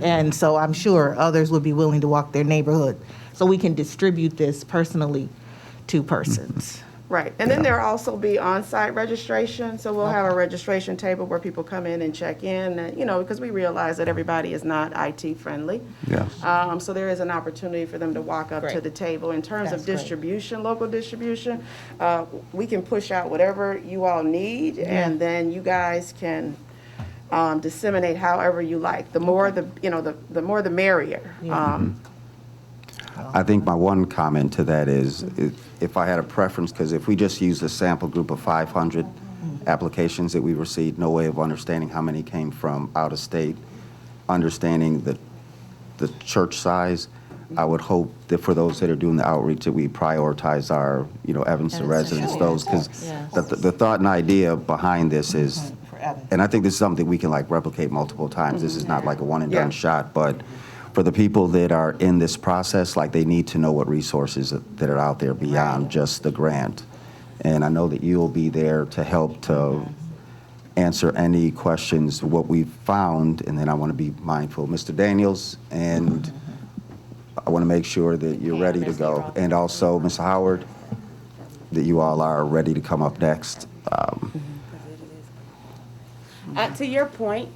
And so I'm sure others would be willing to walk their neighborhood. So we can distribute this personally to persons. Right, and then there'll also be on-site registration, so we'll have a registration table where people come in and check in, and, because we realize that everybody is not IT friendly. Yes. So there is an opportunity for them to walk up to Great. the table. In terms That's of great. distribution, local distribution, we can push out whatever you all need, and then you guys can disseminate however you like. The more the more the merrier. I think my one comment to that is, if I had a preference, because if we just use a sample group of 500 applications that we received, no way of understanding how many came from out of state, understanding the church size, I would hope that for those that are doing the outreach, that we prioritize our, Evanston residents, those, because the thought and idea behind this is, and I think this is something we can replicate multiple times. This is not like a one and done shot, but for the people that are in this process, they need to know what resources that are out there beyond just the grant. And I know that you'll be there to help to answer any questions, what we've found, and then I want to be mindful. Mr. Daniels, and I want to make sure that you're ready to go. And also, Mr. Howard, that you all are ready to come up next. To your point,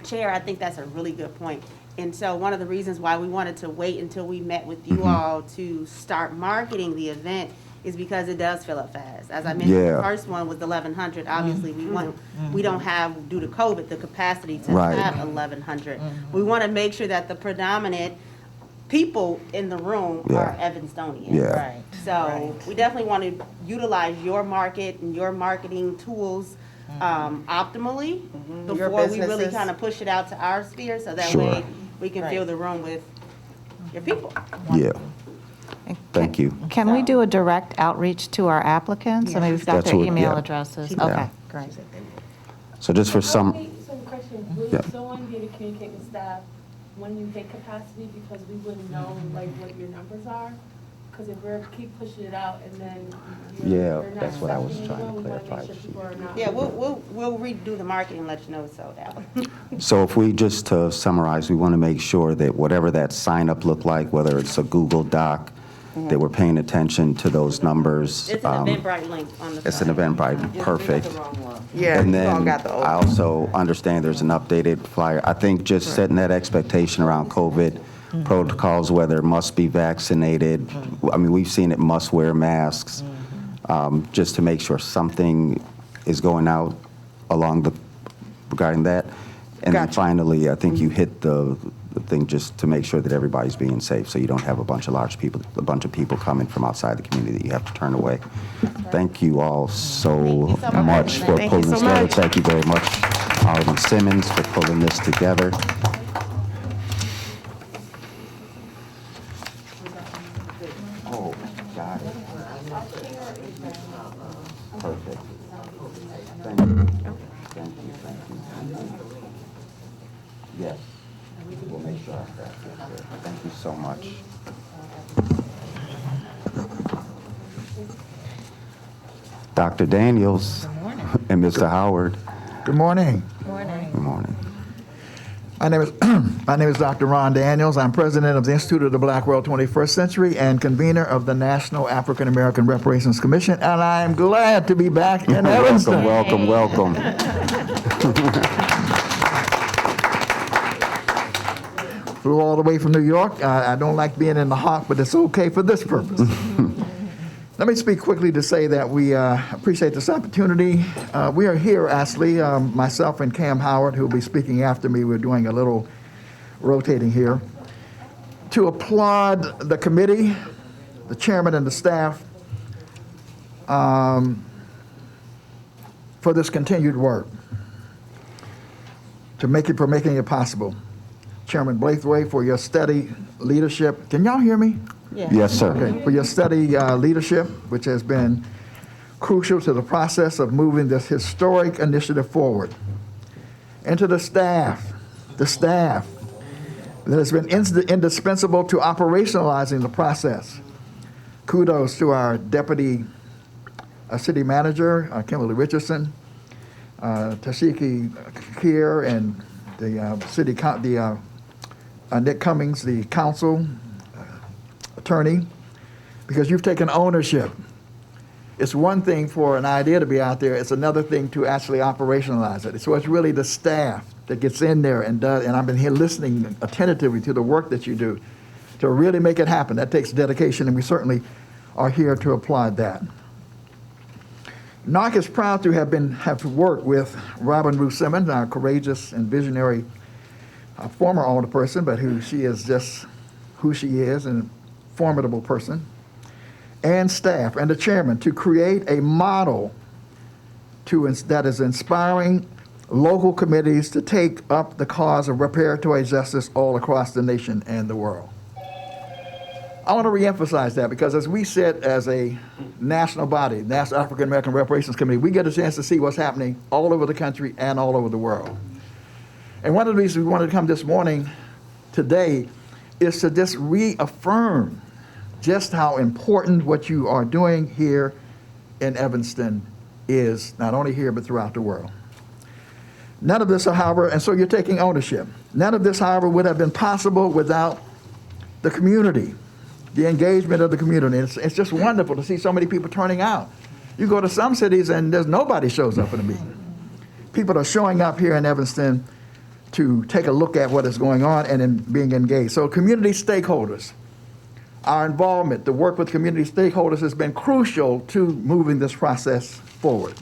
Chair, I think that's a really good point. And so one of the reasons why we wanted to wait until we met with you all to start marketing the event is because it does fill up fast. As I mentioned, the first one was 1,100. Obviously, we don't have, due to COVID, the capacity to have 1,100. We want to make sure that the predominant people in the room are Evanstonians. Yeah. Right. So we definitely want to utilize your market and your marketing tools optimally before we really businesses. kind of push it out to our sphere, so that Sure. way we can fill the room with your people. Yeah. Thank you. Can we do a direct outreach to our applicants? I mean, we've got That's their what- email yeah. addresses. Yeah. Okay, great. So just for Some some, question, will Yeah. someone be able to communicate with staff when you hit capacity, because we wouldn't know what your numbers are? Because if we're keep pushing it out and then you're not that's what I was accepting trying to anyone, we wanna clarify. make sure people are not. Yeah, we'll redo the marketing and let you know it's sold out. so if we just to summarize, we want to make sure that whatever that sign up looked like, whether it's a Google Doc, that we're paying attention to those numbers. It's an Eventbrite link on the side. It's an Eventbrite, perfect. Yeah, And you all then got the old I also understand there's an updated flyer. I think just setting that expectation around COVID protocols, whether it must be vaccinated. I mean, we've seen it must wear masks, just to make sure something is going out regarding that. And then Gotcha. finally, I think you hit the thing just to make sure that everybody's being safe, so you don't have a bunch of people coming from outside the community that you have to turn away. Thank you all so much for Thank you pulling so this together. much. Thank you very much, Alderman Simmons, for pulling this together. Oh, got it. Perfect. Thank you. Thank you. Yes. We'll make sure I have that. Thank you so much. Dr. Daniels and Mr. Howard. Good morning. Good morning. My name is Dr. Ron Daniels. I'm president of the Institute of the Black World 21st Century and convener of the National African American Reparations Commission, and I am glad to be back in Evanston. Welcome. Flew all the way from New York. I don't like being in the hot, but it's okay for this purpose. Let me speak quickly to say that we appreciate this opportunity. We are here, Ashley, myself and Cam Howard, who will be speaking after me. We're doing a little rotating here, to applaud the committee, the chairman and the staff for this continued work, for making it possible. Chairman Blaithwaite, for your steady leadership. Can y'all hear me? Yes, sir. Okay, for your steady leadership, which has been crucial to the process of moving this historic initiative forward. And to the staff that has been indispensable to operationalizing the process. Kudos to our deputy city manager, Kimberly Richardson, Tashiki Kier, and the Nick Cummings, the council attorney, because you've taken ownership It's one thing for an idea to be out there, it's another thing to actually operationalize it. So it's really the staff that gets in there and does, and I've been here listening attentively to the work that you do to really make it happen. That takes dedication, and we certainly are here to applaud that. NARC is proud to have worked with Robin Ruth Simmons, our courageous and visionary former alderperson, but she is just who she is, and a formidable person, and staff and the chairman to create a model that is inspiring local committees to take up the cause of reparatory justice all across the nation and the world. I want to reemphasize that because as we sit as a national body, National African American Reparations Committee, we get a chance to see what's happening all over the country and all over the world. And one of the reasons we wanted to come this morning, today, is to just reaffirm just how important what you are doing here in Evanston is, not only here, but throughout the world. None of this, however, and so you're taking ownership. None of this, however, would have been possible without the community, the engagement of the community. It's just wonderful to see so many people turning out. You go to some cities and there's nobody shows up for the meeting. People are showing up here in Evanston to take a look at what is going on and in being engaged. So community stakeholders, our involvement, the work with community stakeholders has been crucial to moving this process forward.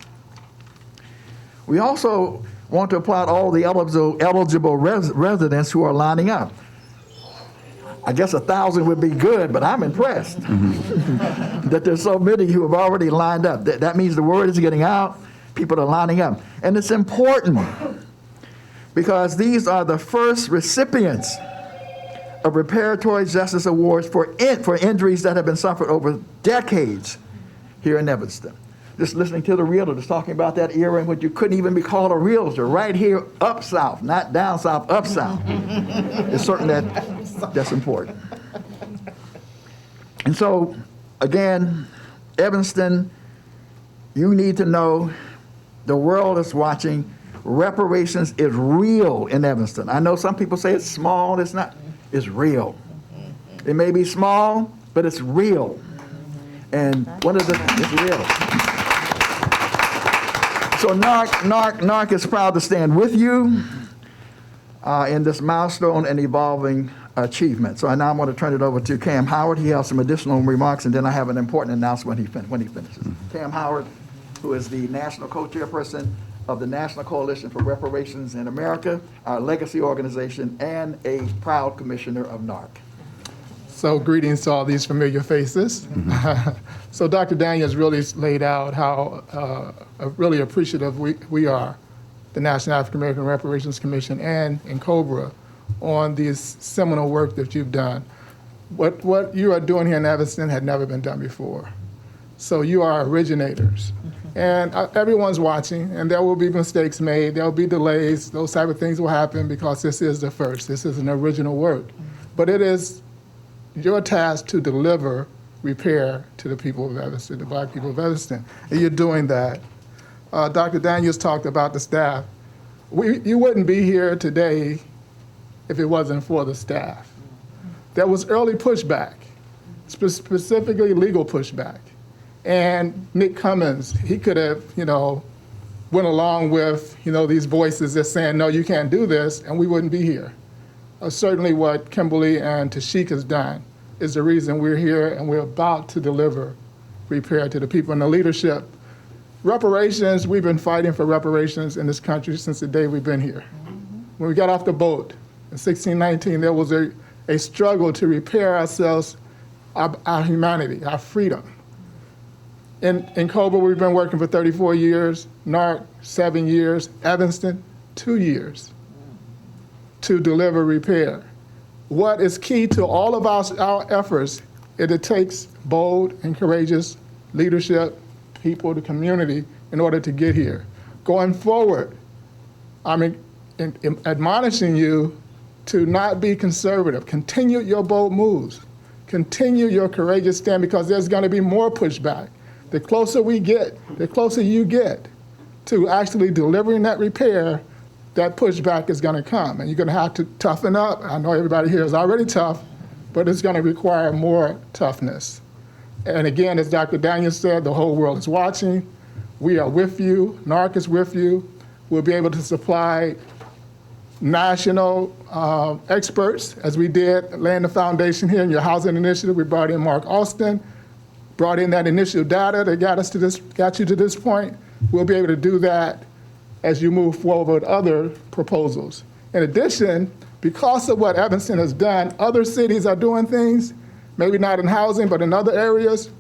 We also want to applaud all the eligible residents who are lining up. I guess 1,000 would be good, but I'm impressed that there's so many who have already lined up. That means the word is getting out, people are lining up. And it's important because these are the first recipients of reparatory justice awards for injuries that have been suffered over decades here in Evanston. Just listening to the Realtors talking about that era in which you couldn't even be called a Realtor, right here up south, not down south, up south. It's certain that's important. And so, again, Evanston, you need to know the world is watching. Reparations is real in Evanston. I know some people say it's small, it's not. It's real. It may be small, but it's real. And it's real. So NARC is proud to stand with you in this milestone and evolving achievement. So now I'm going to turn it over to Cam Howard. He has some additional remarks, and then I have an important announcement when he finishes. Cam Howard, who is the National Co-Chairperson of the National Coalition for Reparations in America, our legacy organization, and a proud commissioner of NARC. So greetings to all these familiar faces. So Dr. Daniels really laid out how really appreciative we are, the National African American Reparations Commission and in COBRA, on this seminal work that you've done. What you are doing here in Evanston had never been done before. So you are originators. And everyone's watching, and there will be mistakes made, there will be delays, those type of things will happen because this is the first. This is an original work. But it is your task to deliver repair to the people of Evanston, the Black people of Evanston, and you're doing that. Dr. Daniels talked about the staff. You wouldn't be here today if it wasn't for the staff. There was early pushback, specifically legal pushback. And Nick Cummins, he could have, went along with, these voices that's saying, no, you can't do this, and we wouldn't be here. Certainly what Kimberly and Tashik has done is the reason we're here and we're about to deliver repair to the people and the leadership. Reparations, we've been fighting for reparations in this country since the day we've been here. When we got off the boat in 1619, there was a struggle to repair ourselves, our humanity, our freedom. In COBRA, we've been working for 34 years, NARC, 7 years, Evanston, 2 years to deliver repair. What is key to all of our efforts is it takes bold and courageous leadership, people, the community, in order to get here. Going forward, I'm admonishing you to not be conservative. Continue your bold moves. Continue your courageous stand because there's going to be more pushback. The closer we get, the closer you get to actually delivering that repair, that pushback is going to come. And you're going to have to toughen up. I know everybody here is already tough, but it's going to require more toughness. And again, as Dr. Daniels said, the whole world is watching. We are with you. NARC is with you. We'll be able to supply national experts, as we did, laying the foundation here in your housing initiative. We brought in Mark Austin, brought in that initial data that got you to this point. We'll be able to do that as you move forward with other proposals. In addition, because of what Evanston has done, other cities are doing things, maybe not in housing, but in other areas.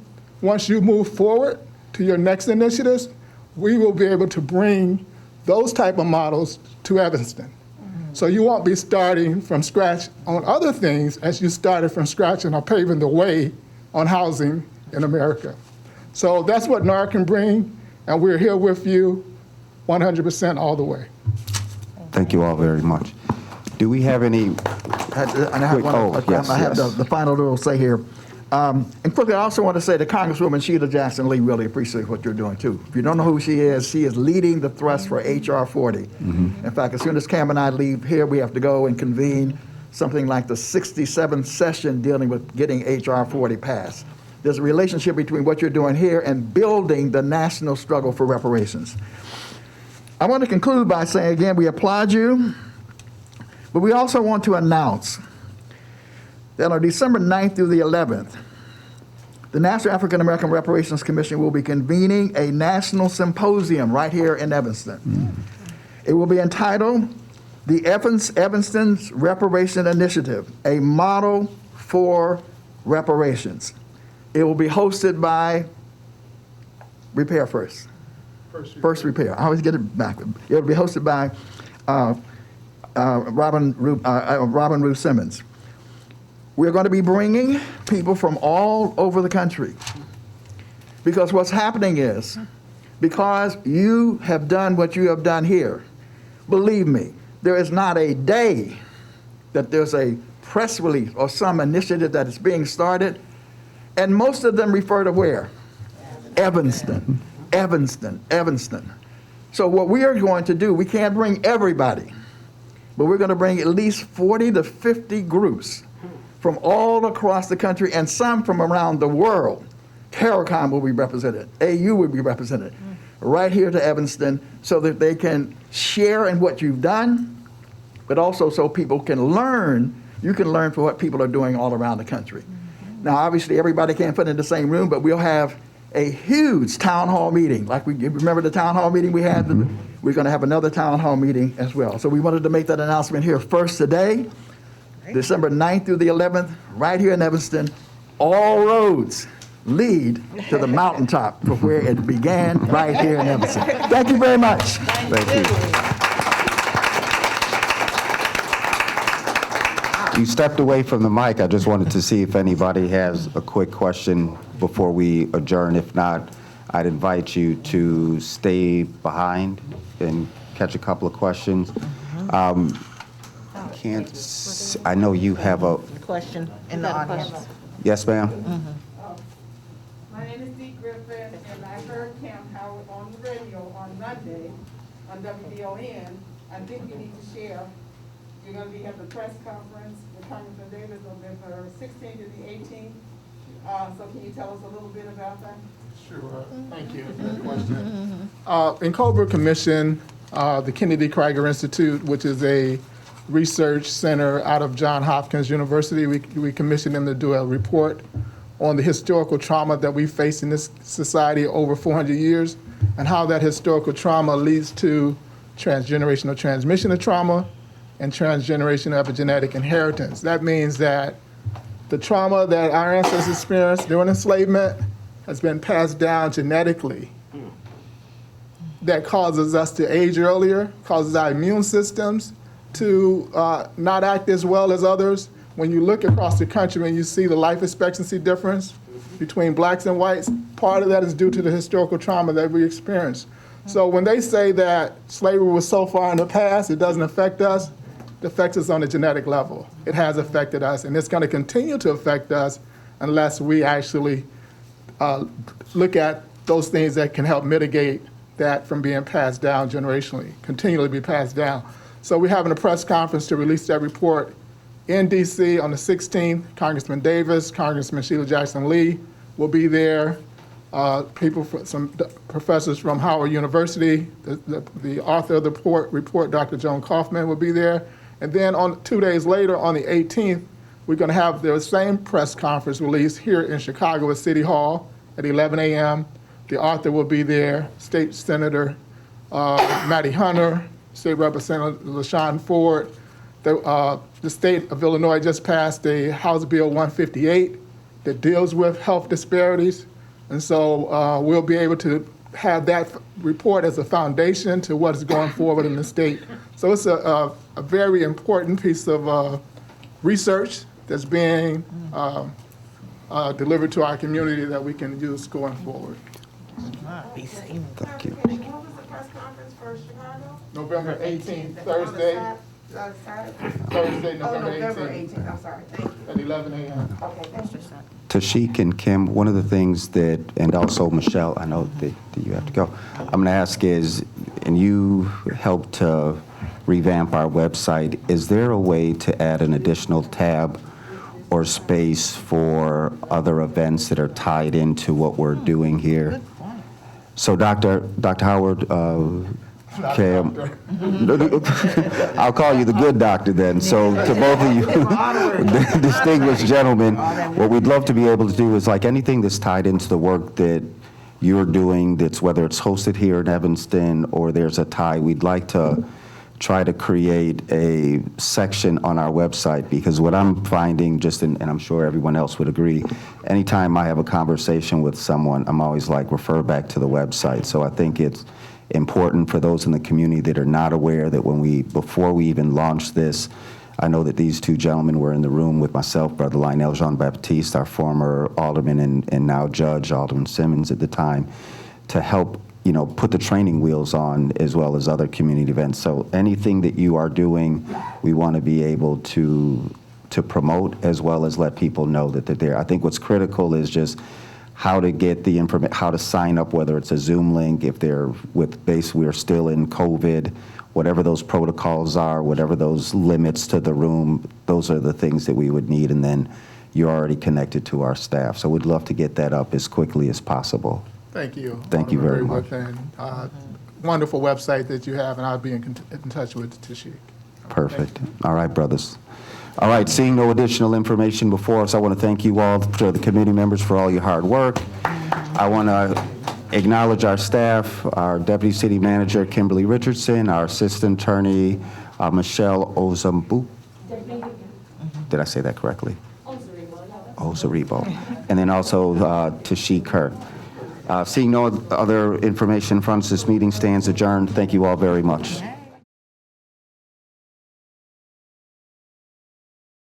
Once you move forward to your next initiatives, we will be able to bring those type of models to Evanston. So you won't be starting from scratch on other things as you started from scratch and are paving the way on housing in America. So that's what NAR can bring, and we're here with you 100% all the way. Thank you all very much. Do we have any? And I have, I have the final little say here. And quickly, I also want to say that Congresswoman Sheila Jackson Lee really appreciates what you're doing, too. If you don't know who she is leading the thrust for H.R. 40. In fact, as soon as Cam and I leave here, we have to go and convene something like the 67th session dealing with getting H.R. 40 passed. There's a relationship between what you're doing here and building the national struggle for reparations. I want to conclude by saying, again, we applaud you, but we also want to announce that on December 9th through the 11th, the National African American Reparations Commission will be convening a national symposium right here in Evanston. It will be entitled the Evanston's Reparation Initiative, a model for reparations. It will be hosted by Repair First. First Repair. I always get it back. It will be hosted by Robin Ruth Simmons. We're going to be bringing people from all over the country, because what's happening is, because you have done what you have done here, believe me, there is not a day that there's a press release or some initiative that is being started, and most of them refer to where? Evanston, Evanston, Evanston. So what we are going to do, we can't bring everybody, but we're going to bring at least 40 to 50 groups from all across the country and some from around the world. CARICOM will be represented, AU will be represented, right here to Evanston, so that they can share in what you've done, but also so people can learn. You can learn from what people are doing all around the country. Now, obviously, everybody can't fit in the same room, but we'll have a huge town hall meeting. Like, we remember the town hall meeting we had? We're going to have another town hall meeting as well. So we wanted to make that announcement here first today. December 9th through the 11th, right here in Evanston. All roads lead to the mountaintop for where it began, right here in Evanston. Thank you very much. Thank you. You stepped away from the mic. I just wanted to see if anybody has a quick question before we adjourn. If not, I'd invite you to stay behind and catch a couple of questions. I know you have a Question in the audience. yes, ma'am. My name is Dee Griffin, and I heard Cam Howard on the radio on Monday on WDON. I think you need to share. You're going to be at the press conference with Congressman Davis on November 16th to the 18th. So can you tell us a little bit about that? Sure. Thank you for the question. In Colbert Commission, the Kennedy Krieger Institute, which is a research center out of Johns Hopkins University, we commissioned them to do a report on the historical trauma that we face in this society over 400 years, and how that historical trauma leads to transgenerational transmission of trauma and transgenerational epigenetic inheritance. That means that the trauma that our ancestors experienced during enslavement has been passed down genetically. That causes us to age earlier, causes our immune systems to not act as well as others. When you look across the country and you see the life expectancy difference between blacks and whites, part of that is due to the historical trauma that we experienced. So when they say that slavery was so far in the past, it doesn't affect us, it affects us on a genetic level. It has affected us, and it's going to continue to affect us unless we actually look at those things that can help mitigate that from being passed down generationally, continually be passed down. So we're having a press conference to release that report in D.C. on the 16th. Congressman Davis, Congressman Sheila Jackson Lee, will be there. Some professors from Howard University, the author of the report, Dr. Joan Kaufman, will be there. And then 2 days later, on the 18th, we're going to have the same press conference release here in Chicago at City Hall at 11 a.m. The author will be there, State Senator Matty Hunter, State Representative LaShawn Ford. The state of Illinois just passed a House Bill 158 that deals with health disparities. And so we'll be able to have that report as a foundation to what is going forward in the state. So it's a very important piece of research that's being delivered to our community that we can use going forward. Thank you. When was the press conference for Chicago? November 18th, Thursday. Thursday, November 18th. I'm sorry, thank you. At 11 a.m. Okay, thank you. Tashik and Kim, one of the things that, and also Michelle, I know that you have to go. I'm going to ask is, and you helped to revamp our website, is there a way to add an additional tab or space for other events that are tied into what we're doing here? So Dr. Howard, Cam, I'll call you the good doctor then. So to both of you, distinguished gentlemen, what we'd love to be able to do is like anything that's tied into the work that you're doing, that's whether it's hosted here in Evanston or there's a tie, we'd like to try to create a section on our website, because what I'm finding, and I'm sure everyone else would agree, anytime I have a conversation with someone, I'm always like, refer back to the website. So I think it's important for those in the community that are not aware that before we even launched this, I know that these two gentlemen were in the room with myself, Brother Lionel Jean-Baptiste, our former alderman and now judge, Alderman Simmons at the time, to help put the training wheels on, as well as other community events. So anything that you are doing, we want to be able to promote, as well as let people know that they're there. I think what's critical is just how to get the information, how to sign up, whether it's a Zoom link, if they're we're still in COVID, whatever those protocols are, whatever those limits to the room, those are the things that we would need, and then you're already connected to our staff. So we'd love to get that up as quickly as possible. Thank you. Thank you very much. Wonderful website that you have, and I'll be in touch with Tashik. Perfect. All right, brothers. All right, seeing no additional information before us, I want to thank you all, to the committee members, for all your hard work. I want to acknowledge our staff, our Deputy City Manager, Kimberly Richardson, our Assistant Attorney, Michelle Ozambu. Did I say that correctly? Ozaribo. And then also Tashik Kerr. Seeing no other information in front of us, this meeting stands adjourned. Thank you all very much.